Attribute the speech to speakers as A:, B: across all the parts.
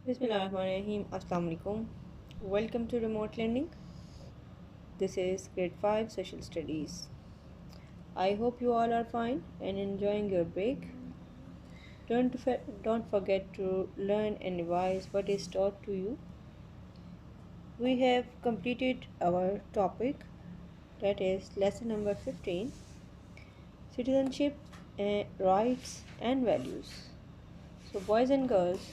A: Bismillahirrahmanirrahim. Assalamu alaikum. Welcome to Remote Learning. This is Grade 5 Social Studies. I hope you all are fine and enjoying your break. Don't forget to learn and revise what is taught to you. We have completed our topic, that is lesson number 15, Citizenship, Rights and Values. So boys and girls,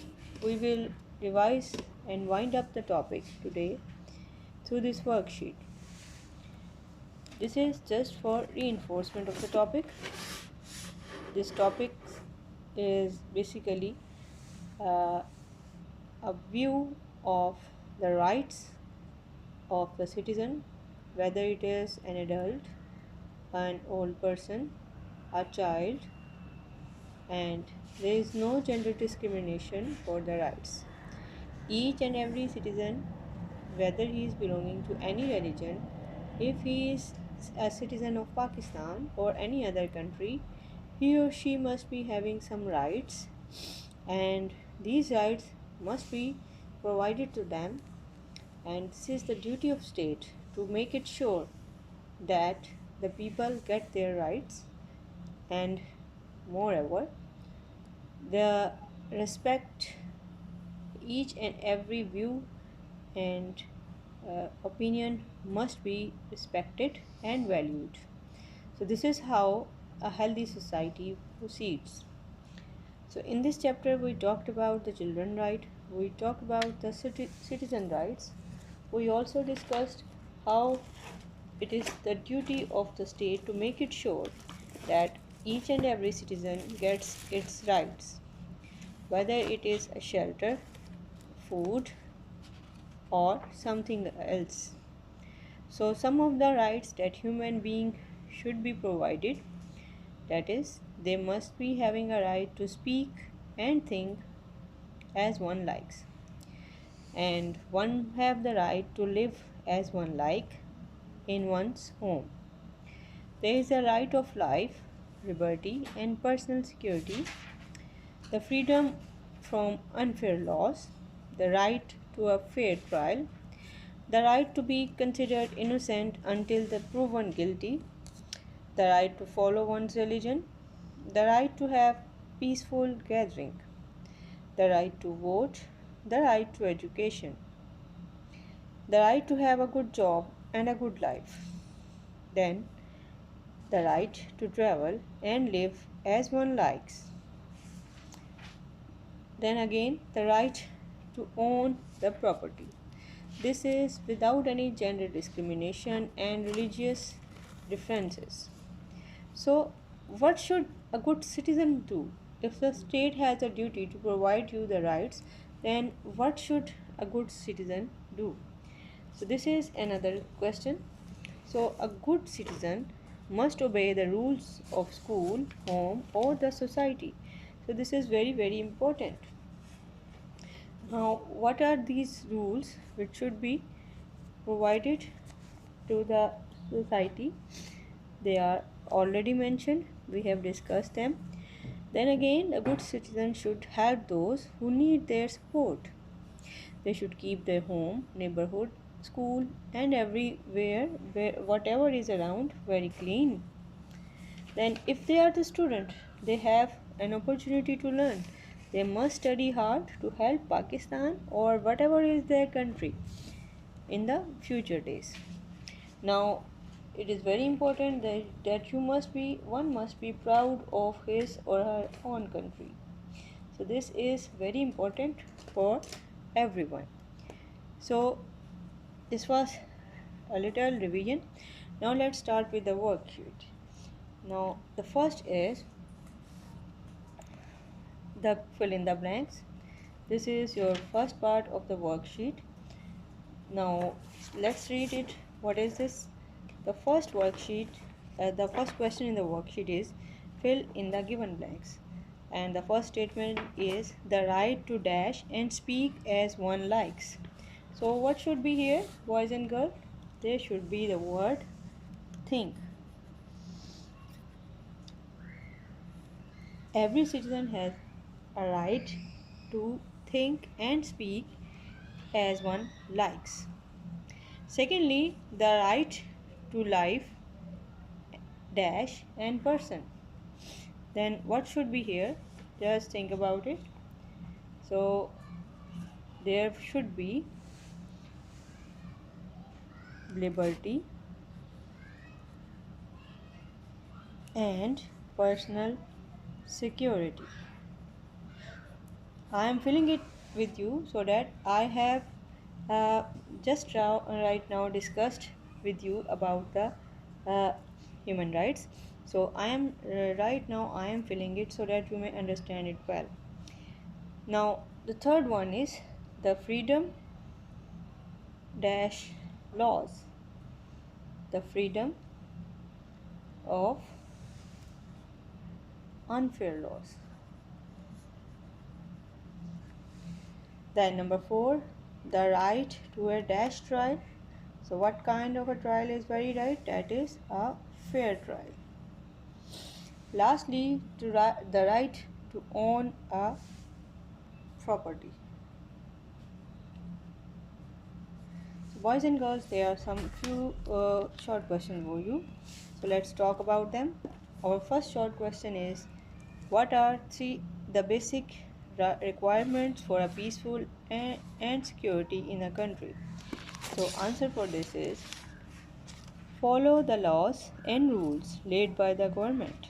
A: we will revise and wind up the topic today through this worksheet. This is just for reinforcement of the topic. This topic is basically uh, a view of the rights of the citizen, whether it is an adult, an old person, a child, and there is no gender discrimination for the rights. Each and every citizen, whether he is belonging to any religion, if he is a citizen of Pakistan or any other country, he or she must be having some rights, and these rights must be provided to them. And this is the duty of state to make it sure that the people get their rights, and moreover, the respect each and every view and opinion must be respected and valued. So, this is how a healthy society proceeds. So, in this chapter, we talked about the children right, we talked about the citizen rights, we also discussed how it is the duty of the state to make it sure that each and every citizen gets its rights, whether it is a shelter, food, or something else. So some of the rights that human being should be provided, that is, they must be having a right to speak and think as one likes, and one have the right to live as one like in one's home. There is a right of life, liberty, and personal security, the freedom from unfair laws, the right to a fair trial, the right to be considered innocent until the proven guilty, the right to follow one's religion, the right to have peaceful gathering, the right to vote, the right to education, the right to have a good job and a good life, then the right to travel and live as one likes, then again the right to own the property. This is without any gender discrimination and religious differences. So, what should a good citizen do? If the state has a duty to provide you the rights, then what should a good citizen do? So, this is another question. So, a good citizen must obey the rules of school, home, or the society. So, this is very important. Now, what are these rules which should be provided to the society? They are already mentioned, we have discussed them. Then again, a good citizen should help those who need their support. They should keep their home, neighborhood, school, and everywhere where whatever is around very clean. Then, if they are the student, they have an opportunity to learn. They must study hard to help Pakistan or whatever is their country in the future days. Now, it is very important that one must be proud of his or her own country. So this is very important for everyone. So this was a little revision. Now let's start with the worksheet. Now the first is the fill in the blanks. This is your first part of the worksheet. Now let's read it. What is this? The first worksheet, the first question in the worksheet is fill in the given blanks. And the first statement is the right to dash and speak as one likes. So what should be here, boys and girls? There should be the word think. Every citizen has a right to think, and speak as one likes. Secondly, the right to life dash and person. Then what should be here? Just think about it. So there should be liberty and personal security. I am filling it with you so that I have right now discussed with you about the uh, human rights. So right now I am filling it so that you may understand it well. Now the third one is the freedom dash laws. The freedom of unfair laws. Then number 4, the right to a dash trial. So what kind of a trial is very right? That is a fair trial. Lastly, the right to own a property. So boys and girls, there are some few short questions for you. So let's talk about them. Our first short question is, what are the basic requirements for a peaceful and security in a country? So answer for this is, follow the laws and rules laid by the government.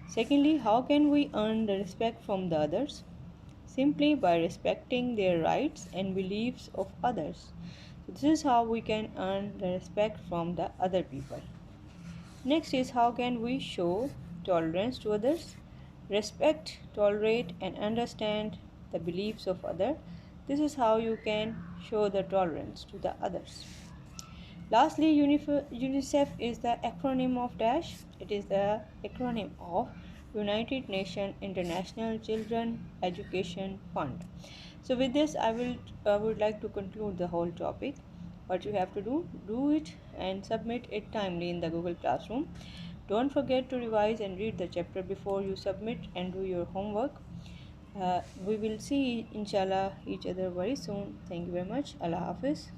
A: Secondly, how can we earn the respect from the others? Simply by respecting their rights and beliefs of others. So this is how we can earn the respect from the other people. Next is, how can we show tolerance to others? Respect, tolerate, and understand the beliefs of others. This is how you can show the tolerance to the others. Lastly, UNICEF is the acronym of DASH. It is the acronym of United Nations International Children Education Fund. So with this, I would like to conclude the whole topic. What you have to do it and submit it timely in the Google Classroom. Don't forget to revise and read the chapter before you submit and do your homework. We will see inshallah each other very soon. Thank you very much. Allah Hafiz.